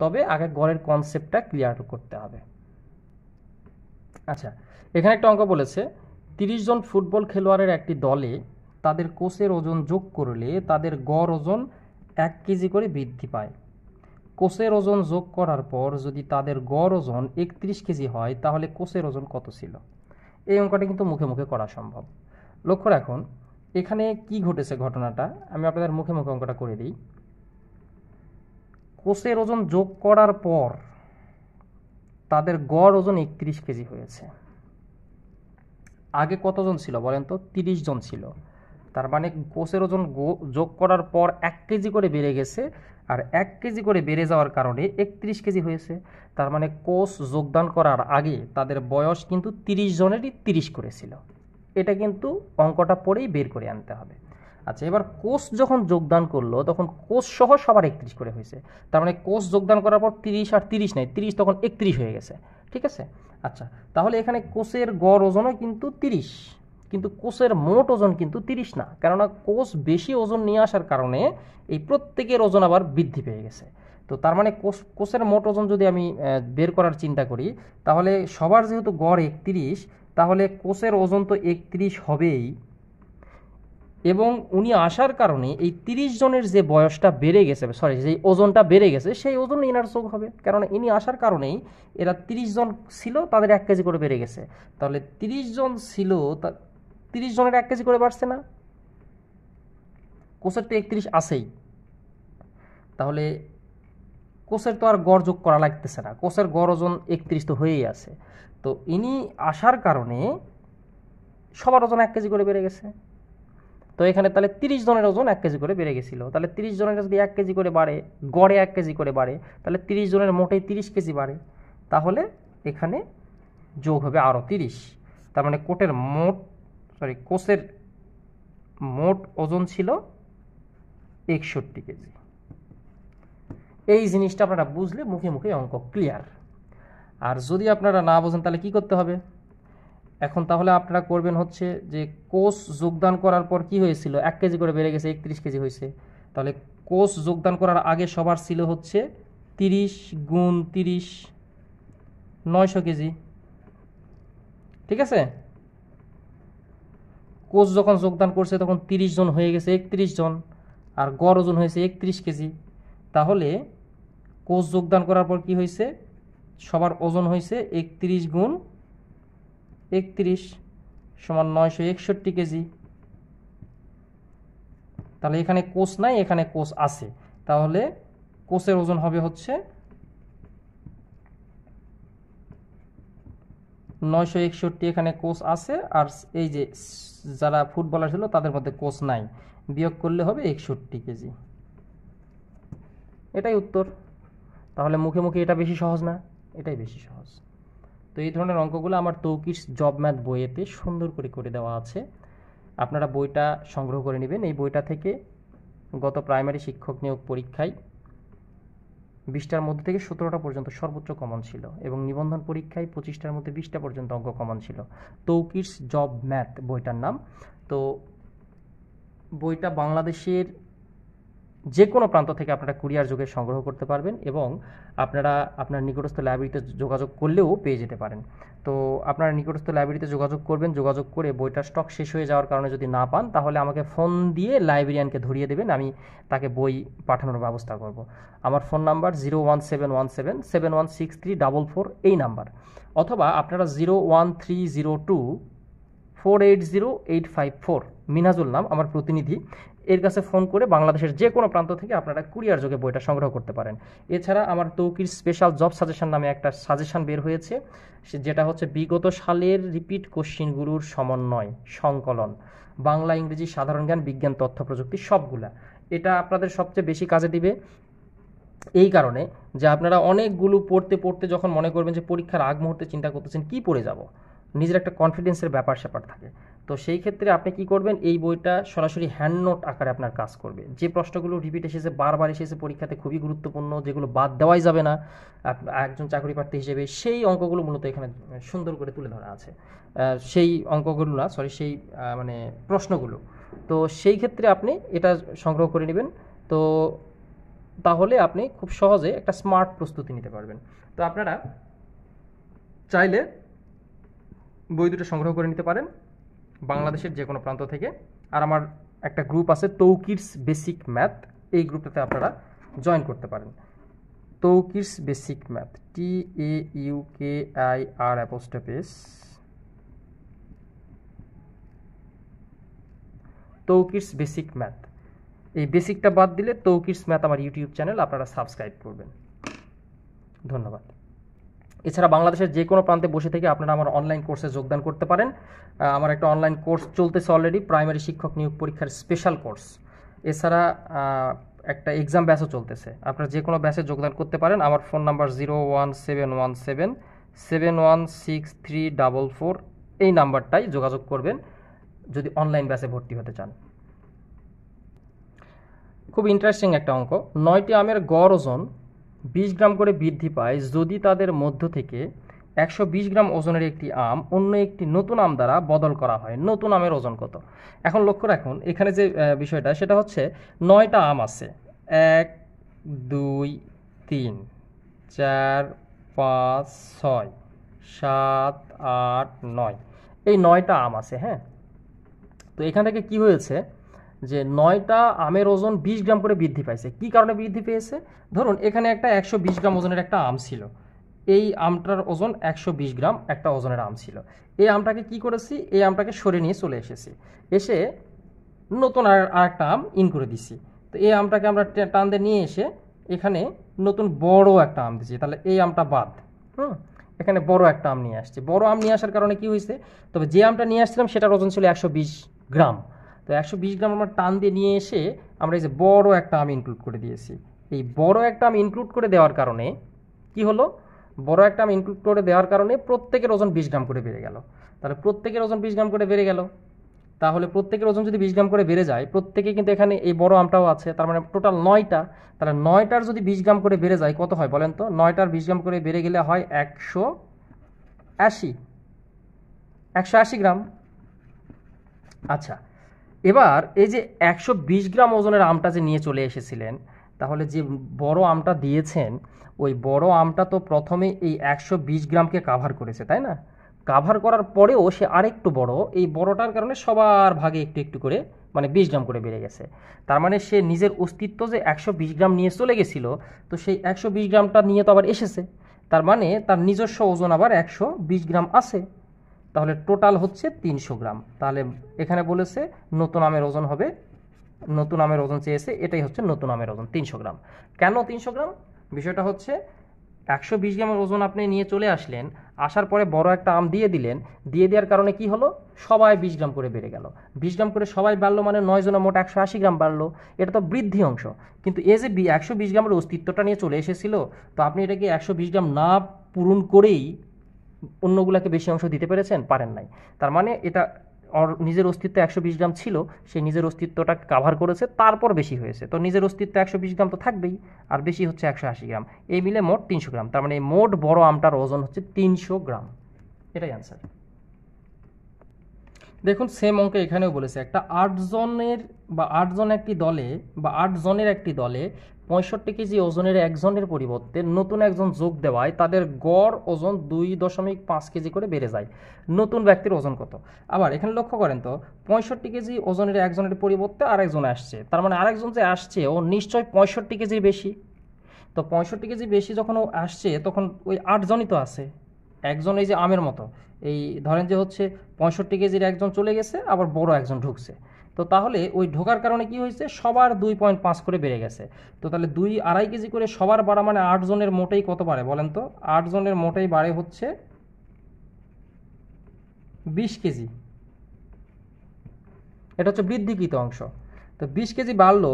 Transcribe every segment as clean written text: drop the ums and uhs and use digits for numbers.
তবে আগে গড়ের কনসেপ্টটা ক্লিয়ার করতে হবে। আচ্ছা, এখানে একটা অঙ্ক বলেছে 30 জন ফুটবল খেলোয়াড়ের একটি দলে তাদের কোষের ওজন যোগ করলে তাদের গড় ওজন 1 কেজি করে বৃদ্ধি পায়। কোষের ওজন যোগ করার পর যদি তাদের গড় ওজন 31 কেজি হয় তাহলে কোষের ওজন কত ছিল? এই অঙ্কটা কিন্তু মুখে মুখে করা সম্ভব। লক্ষ্য রাখুন এখানে কি ঘটেছে ঘটনাটা, আমি আপনাদের মুখে মুখে অঙ্কটা করে দিই। কোষের ওজন যোগ করার পর তাদের গড় ওজন 31 কেজি হয়েছে। আগে কতজন ছিল বলেন তো? 30 জন ছিল। তার মানে কোষের ওজন যোগ করার পর 1 কেজি করে বেড়ে গেছে, আর 1 কেজি করে বেড়ে যাওয়ার কারণে 31 কেজি হয়েছে। তার মানে কোষ যোগদান করার আগে তাদের বয়স কিন্তু 30 জনেরই 30 করেছিল। এটা কিন্তু অঙ্কটা পড়েই বের করে আনতে হবে। আচ্ছা, এবার কোষ যখন যোগদান করলো তখন কোষ সহ সবার 31 করে হয়েছে। তার মানে কোষ যোগদান করার পর 30 আর 30 নাই, 30 তখন 31 হয়ে গেছে। ঠিক আছে? আচ্ছা, তাহলে এখানে কোষের গড় ওজনও কিন্তু 30, কিন্তু কোষের মোট ওজন কিন্তু 30 না, কেননা কোষ বেশি ওজন নিয়ে আসার কারণে এই প্রত্যেকের ওজন আবার বৃদ্ধি পেয়ে গেছে। তো তার মানে কোষের মোট ওজন যদি আমি বের করার চিন্তা করি, তাহলে সবার যেহেতু গড় 31, তাহলে কোষের ওজন তো 31 হবেই, এবং উনি আসার কারণে এই 30 জনের যে বয়সটা বেড়ে গেছে, সরি যে ওজনটা বেড়ে গেছে, সেই ওজন ইনার যোগ হবে, কারণ ইনি আসার কারণেই এরা 30 জন ছিল, তাদের 1 কেজি করে বেড়ে গেছে। তাহলে 30 জন ছিল, 30 জনের 1 কেজি করে বাড়ছে না? কোষের তো 31 আছেই, তাহলে কোষের তো আর গড় যোগ করা লাগতেছে না, কোষের গড় ওজন 31 তো হয়েই আছে। তো ইনি আসার কারণে সবার ওজন 1 কেজি করে বেড়ে গেছে। তো এখানে তাহলে 30 জনের ওজন 1 কেজি করে বেড়ে গেছিল। তাহলে 30 জনের যদি 1 কেজি করে বাড়ে, গড়ে 1 কেজি করে বাড়ে, তাহলে 30 জনের মোটেই 30 কেজি বাড়ে। তাহলে এখানে যোগ হবে আরও 30। তার মানে কোষের মোট ওজন ছিল 61 কেজি। এই জিনিসটা আপনারা বুঝলে মুখে মুখে অঙ্ক ক্লিয়ার। আর যদি আপনারা না বোঝেন তাহলে কি করতে হবে? এখন তাহলে আপনারা করবেন হচ্ছে যে কোষ যোগদান করার পর কি হয়েছিল, 1 কেজি করে বেড়ে গেছে, 31 কেজি হয়েছে। তাহলে কোষ যোগদান করার আগে সবার ছিল হচ্ছে 30 গুণ 30, 900 কেজি। ঠিক আছে? কোষ যখন যোগদান করছে তখন 30 জন হয়ে গেছে 31 জন, আর গড় ওজন হয়েছে 31 কেজি। তাহলে কোষ যোগদান করার পর কি হয়েছে, সবার ওজন হয়েছে 31 গুণ 31 সমান 961 কেজি। তাহলে এখানে কোষ নাই, এখানে কোষ আছে, তাহলে কোষের ওজন হবে হচ্ছে 961, এখানে কোষ আছে, আর এই যে যারা ফুটবলার ছিল তাদের মধ্যে কোষ নাই, বিয়োগ করলে হবে 61 কেজি। এটাই উত্তর। তাহলে মুখে মুখে এটা বেশি সহজ না? এটাই বেশি সহজ। তো এই ধরনের অঙ্কগুলো আমার তৌকির জব ম্যাথ বইয়েতে সুন্দর করে করে দেওয়া আছে, আপনারা বইটা সংগ্রহ করে নেবেন। এই বইটা থেকে গত প্রাইমারি শিক্ষক নিয়োগ পরীক্ষায় 20টার মধ্যে থেকে 17টা পর্যন্ত সর্বোচ্চ কমন ছিল, এবং নিবন্ধন পরীক্ষায় 25টার মধ্যে 20টা পর্যন্ত অঙ্ক কমন ছিল। তৌকির জব ম্যাথ বইটার নাম। তো বইটা বাংলাদেশের যে কোনো প্রান্ত থেকে আপনারা কুরিয়ার যোগে সংগ্রহ করতে পারবেন, এবং আপনারা আপনার নিকটস্থ লাইব্রেরিতে যোগাযোগ করলেও পেয়ে যেতে পারেন। তো আপনারা নিকটস্থ লাইব্রেরিতে যোগাযোগ করবেন, যোগাযোগ করে বইটার স্টক শেষ হয়ে যাওয়ার কারণে যদি না পান, তাহলে আমাকে ফোন দিয়ে লাইব্রেরিয়ানকে ধরিয়ে দেবেন, আমি তাকে বই পাঠানোর ব্যবস্থা করব। আমার ফোন নাম্বার 01717716344, এই নাম্বার। অথবা আপনারা 01302480854, মিনহাজুল নাম আমার প্রতিনিধি, এর কাছে ফোন করে বাংলাদেশের যে কোনো প্রান্ত থেকে আপনারা কুরিয়ার যোগে বইটা সংগ্রহ করতে পারেন। এছাড়া আমার তৌকির স্পেশাল জব সাজেশন নামে একটা সাজেশন বের হয়েছে, যেটা হচ্ছে বিগত সালের রিপিট কোশ্চিনগুলোর সমন্বয় সংকলন, বাংলা, ইংরেজি, সাধারণ জ্ঞান, বিজ্ঞান, তথ্য প্রযুক্তি সবগুলা। এটা আপনাদের সবচেয়ে বেশি কাজে দিবে এই কারণে যে আপনারা অনেকগুলো পড়তে পড়তে যখন মনে করবেন যে পরীক্ষার আগ মুহূর্তে চিন্তা করতেছেন কি পড়ে যাব, নিজের একটা কনফিডেন্সের ব্যাপার স্যাপার থাকে। তো সেই ক্ষেত্রে আপনি কি করবেন, এই বইটা সরাসরি হ্যান্ড নোট আকারে আপনার কাজ করবে। যে প্রশ্নগুলো রিপিট এসেছে, বারবার এসেছে পরীক্ষাতে, খুবই গুরুত্বপূর্ণ, যেগুলো বাদ দেওয়াই যাবে না একজন চাকরি প্রার্থী হিসেবে, সেই অঙ্কগুলো মূলত এখানে সুন্দর করে তুলে ধরা আছে। সেই অঙ্কগুলো না, সরি, সেই মানে প্রশ্নগুলো। তো সেই ক্ষেত্রে আপনি এটা সংগ্রহ করে নেবেন। তো তাহলে আপনি খুব সহজে একটা স্মার্ট প্রস্তুতি নিতে পারবেন। তো আপনারা চাইলে বই দুটো সংগ্রহ করে নিতে পারেন বাংলাদেশের যে কোনো প্রান্ত থেকে। আর আমার একটা গ্রুপ আছে তৌকিরস বেসিক ম্যাথ, এই গ্রুপটাতে আপনারা জয়েন করতে পারেন। Taukir's basic math, TAUKIR Taukir's basic math. এই বেসিকটা বাদ দিলে তৌকিরস ম্যাথ আমার ইউটিউব চ্যানেল, আপনারা সাবস্ক্রাইব করবেন। ধন্যবাদ। এছাড়া বাংলাদেশের যে কোনো প্রান্তে বসে থেকে আপনারা আমার অনলাইন কোর্সে যোগদান করতে পারেন। আমার একটা অনলাইন কোর্স চলতেছে অলরেডি, প্রাইমারি শিক্ষক নিয়োগ পরীক্ষার স্পেশাল কোর্স। এছাড়া একটা এক্সাম ব্যাচও চলতেছে, আপনারা যে কোনো ব্যাচে যোগদান করতে পারেন। আমার ফোন নাম্বার 01717716344, এই নাম্বারটাই যোগাযোগ করবেন যদি অনলাইন ব্যাচে ভর্তি হতে চান। খুব ইন্টারেস্টিং একটা অঙ্ক। 9টি আমের গড় ওজন 20 গ্রাম করে বৃদ্ধি পায় যদি তাদের মধ্য থেকে 120 গ্রাম ওজনের একটি আম অন্য একটি নতুন আম দ্বারা বদল করা হয়, নতুন আমের ওজন কত? এখন লক্ষ্য রাখুন এখানে যে বিষয়টা সেটা হচ্ছে 9টা আম আছে, 1 2 3 4 5 6 7 8 9, এই 9টা আম আছে। হ্যাঁ, তো এখান থেকে কি হয়েছে যে 9টা আমের ওজন 20 গ্রাম করে বৃদ্ধি পাইছে। কি কারণে বৃদ্ধি পেয়েছে? ধরুন এখানে একটা 120 গ্রাম ওজনের একটা আম ছিল, এই আমটার ওজন 120 গ্রাম একটা ওজনের আম ছিল। এই আমটাকে কি করেছি, এই আমটাকে সরে নিয়ে চলে এসেছি, এসে নতুন আর একটা আম ইন করে দিছি। তো এই আমটাকে আমরা টান দিয়ে নিয়ে এসে এখানে নতুন বড় একটা আম দিচ্ছি, তাহলে এই আমটা বাদ। এখানে বড় একটা আম নিয়ে আসছি। বড় আম নিয়ে আসার কারণে কি হয়েছে, তবে যে আমটা নিয়ে আসছিলাম সেটার ওজন ছিল 120 গ্রাম। তো 120 গ্রাম আমরা টান দিয়ে নিয়ে এসে আমরা এই যে বড় একটা আম ইনক্লুড করে দিয়েছি। এই বড় একটা আম ইনক্লুড করে দেওয়ার কারণে কি হলো, বড় একটা আম ইনক্লুড করে দেওয়ার কারণে প্রত্যেকের ওজন 20 গ্রাম করে বেড়ে গেল। তাহলে প্রত্যেকের ওজন 20 গ্রাম করে বেড়ে গেল। তাহলে প্রত্যেকের ওজন যদি 20 গ্রাম করে বেড়ে যায়, প্রত্যেকে কিন্তু এখানে এই বড় আমটাও আছে, তার মানে টোটাল 9টা। তাহলে 9টার যদি 20 গ্রাম করে বেড়ে যায় কত হয় বলেন তো? 9টার 20 গ্রাম করে বেড়ে গেলে হয় 180 গ্রাম। আচ্ছা, এবার এই যে 120 গ্রাম ওজনের আমটা যে নিয়ে চলে এসেছিলেন, তাহলে যে বড় আমটা দিয়েছেন ওই বড় আমটা তো প্রথমে এই 120 গ্রামকে কাভার করেছে, তাই না? কাভার করার পরেও সে আরেকটু বড়, এই বড়টার কারণে সবার ভাগে একটু একটু করে মানে 20 গ্রাম করে বেড়ে গেছে। তার মানে সে নিজের অস্তিত্ব যে 120 গ্রাম নিয়ে চলে গেছিল, তো সেই 120 গ্রামটা নিয়ে তো আবার এসেছে, তার মানে তার নিজস্ব ওজন আবার 120 গ্রাম আছে। তাহলে টোটাল হচ্ছে 300 গ্রাম। তাহলে এখানে বলেছে নতুন আমের ওজন হবে, নতুন আমের ওজন চেয়েছে, এটাই হচ্ছে নতুন আমের ওজন 300 গ্রাম। কেন 300 গ্রাম? বিষয়টা হচ্ছে 120 গ্রামের ওজন আপনি নিয়ে চলে আসলেন, আসার পরে বড় একটা আম দিয়ে দিলেন, দিয়ে দেওয়ার কারণে কি হলো, সবাই 20 গ্রাম করে বেড়ে গেল। 20 গ্রাম করে সবাই বাড়লো মানে 9 জনের মোট 180 গ্রাম বাড়লো। এটা তো বৃদ্ধি অংশ। কিন্তু এই যে 120 গ্রামের অস্তিত্বটা নিয়ে চলে এসেছিল, তো আপনি এটাকে 120 গ্রাম না পূরণ করেই অন্যগুলোকে বেশি অংশ দিতে পেরেছেন? পারেন নাই। তার মানে এটা নিজের অস্তিত্ব 120 গ্রাম ছিল, সে নিজের অস্তিত্বটা কাভার করেছে, তারপর বেশি হয়েছে। তো নিজের অস্তিত্ব 120 গ্রাম তো থাকবেই, আর বেশি হচ্ছে 180 গ্রাম, এই মিলে মোট 300 গ্রাম। তার মানে মোট বড় আমটার ওজন হচ্ছে 300 গ্রাম। এটাই অ্যান্সার। দেখুন সেম অঙ্ক এখানেও বলেছে, একটা 8 জনের একটি দলে 65 কেজি ওজনের একজনের পরিবর্তে নতুন একজন যোগ দেওয়ায় তাদের গড় ওজন 2.5 কেজি করে বেড়ে যায়, নতুন ব্যক্তির ওজন কত? আবার এখানে লক্ষ্য করেন তো, 65 কেজি ওজনের একজনের পরিবর্তে আরেকজন আসছে, তার মানে আরেকজন যে আসছে ও নিশ্চয়ই 65 কেজির বেশি। তো 65 কেজি বেশি যখন ও আসছে তখন ওই 8 জনই তো আছে, একজন এই যে আমের মতো, এই ধরেন যে হচ্ছে 65 কেজির একজন চলে গেছে, আবার বড় একজন ঢুকছে। তো তাহলে ওই ঢোকার কারণে কি হয়েছে, সবার 2.5 করে বেড়ে গেছে। তো তাহলে 2.5 কেজি করে সবার বাড়া মানে 8 জনের মোটেই কত বাড়ে বলেন তো? 8 জনের মোটেই বাড়ে হচ্ছে 20 কেজি। এটা হচ্ছে বৃদ্ধিকৃত অংশ। তো 20 কেজি বাড়লো,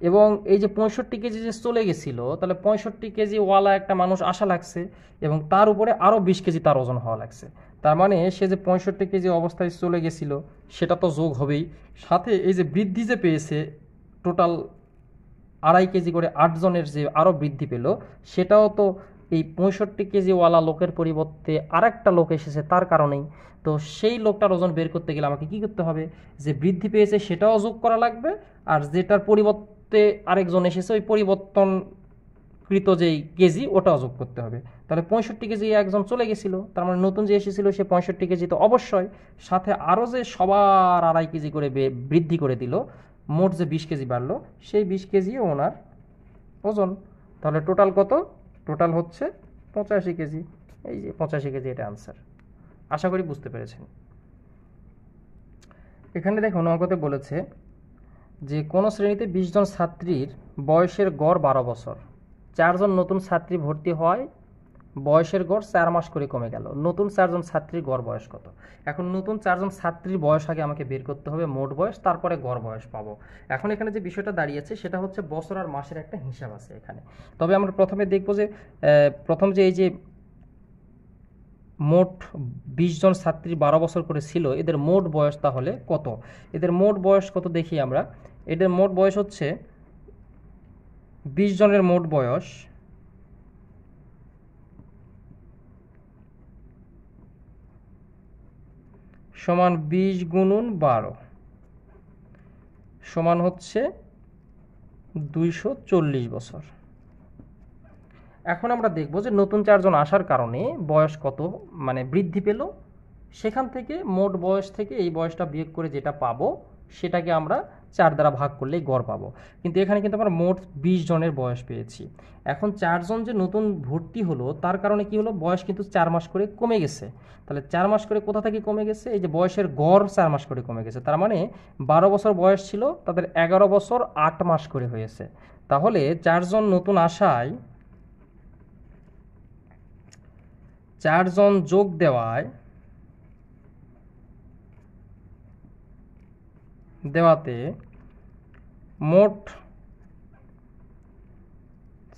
এবং এই যে 65 কেজি যে চলে গেছিল, তাহলে 65 কেজি ওয়ালা একটা মানুষ আসা লাগছে, এবং তার উপরে আরও 20 কেজি তার ওজন হওয়া লাগছে। তার মানে সে যে 65 কেজি অবস্থায় চলে গেছিল সেটা তো যোগ হবেই, সাথে এই যে বৃদ্ধি যে পেয়েছে টোটাল 2.5 কেজি করে 8 জনের যে আরও বৃদ্ধি পেল, সেটাও তো এই 65 কেজিওয়ালা লোকের পরিবর্তে আরেকটা লোক এসেছে তার কারণেই। তো সেই লোকটার ওজন বের করতে গেলে আমাকে কি করতে হবে, যে বৃদ্ধি পেয়েছে সেটাও যোগ করা লাগবে, আর যেটার পরিবর্তে পরিবর্তে আরেকজন এসেছে, ওই পরিবর্তনকৃত যেই কেজি ওটাও যোগ করতে হবে। তাহলে 65 কেজি একজন চলে গেছিল, তার মানে নতুন যে এসেছিল সে 65 কেজি, তো অবশ্যই সাথে আরও যে সবার 2.5 কেজি করে বৃদ্ধি করে দিল, মোট যে 20 কেজি বাড়লো, সেই 20 কেজি ওনার ওজন। তাহলে টোটাল কত? টোটাল হচ্ছে 85 কেজি। এই যে 85 কেজি, এটা আনসার। আশা করি বুঝতে পেরেছেন। এখানে দেখুন অঙ্কতে বলেছে যে কোনো শ্রেণীতে 20 জন ছাত্রীর বয়সের গড় 12 বছর, 4 জন নতুন ছাত্রী ভর্তি হয়, বয়সের গড় 4 মাস করে কমে গেল। নতুন 4 জন ছাত্রীর গড় বয়স কত? এখন নতুন 4 জন ছাত্রীর বয়স আগে আমাকে বের করতে হবে, মোট বয়স, তারপরে গড় বয়স পাবো। এখন এখানে যে বিষয়টা দাঁড়িয়েছে সেটা হচ্ছে বছর আর মাসের একটা হিসাব আছে এখানে। তবে আমরা প্রথমে দেখব যে প্রথম যে এই যে মোট 20 জন ছাত্রী 12 বছর করে ছিল, এদের মোট বয়স তাহলে কত? এদের মোট বয়স কত দেখি আমরা। এদের মোট বয়স হচ্ছে 20 জনের মোট বয়স সমান 20 গুণন 12 সমান হচ্ছে 240 বছর। এখন আমরা দেখব যে নতুন 4 জন আসার কারণে বয়স কত মানে বৃদ্ধি পেল, সেখান থেকে মোট বয়স থেকে এই বয়সটা বিয়োগ করে যেটা পাবো সেটাকে আমরা 4 দ্বারা ভাগ করলেই গড় পাবো। কিন্তু এখানে কিন্তু আমরা মোট 20 জনের বয়স পেয়েছি। এখন 4 জন যে নতুন ভর্তি হলো তার কারণে কি হলো, বয়স কিন্তু 4 মাস করে কমে গেছে। তাহলে 4 মাস করে কোথা থেকে কমে গেছে? এই যে বয়সের গড় 4 মাস করে কমে গেছে, তার মানে 12 বছর বয়স ছিল তাদের 11 বছর 8 মাস করে হয়েছে। তাহলে 4 জন নতুন আসায় 4 জন যোগ দেওয়াতে মোট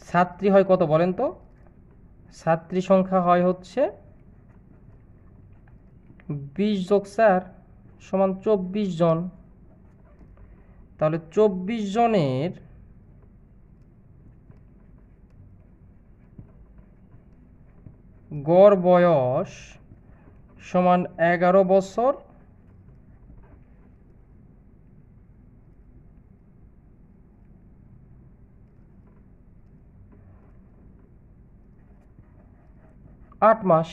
ছাত্রী হয় কত বলেন তো? ছাত্রী সংখ্যা হয় হচ্ছে 20 যোগ 4 সমান 24 জন। তাহলে 24 জনের গড় বয়স সমান 11 বছর 8 মাস।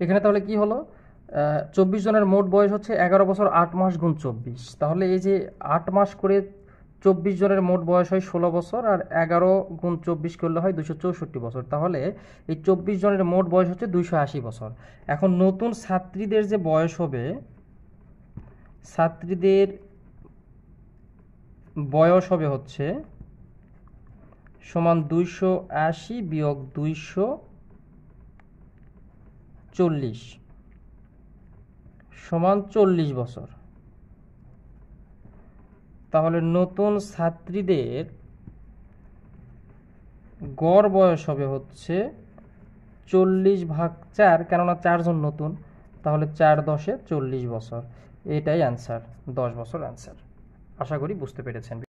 এখানে তাহলে কি হলো, 24 জনের মোট বয়স হচ্ছে 11 বছর 8 মাস গুণ 24। তাহলে এই যে 8 মাস করে 24 জনের মোট বয়স হয় 16 বছর, আর 11 গুণ 24 করলে হয় 264 বছর। তাহলে এই 24 জনের মোট বয়স হচ্ছে 280 বছর। এখন নতুন ছাত্রীদের যে বয়স হবে, ছাত্রীদের বয়স হবে হচ্ছে সমান 280 বিয়োগ 240 সমান 40 বছর। তাহলে নতুন ছাত্রীদের গড় বয়স হবে হচ্ছে 40/4, কেননা 4 জন নতুন, তাহলে 4 10 40 বছর। এটাই অ্যান্সার, 10 বছর অ্যান্সার। আশা করি বুঝতে পেরেছেন।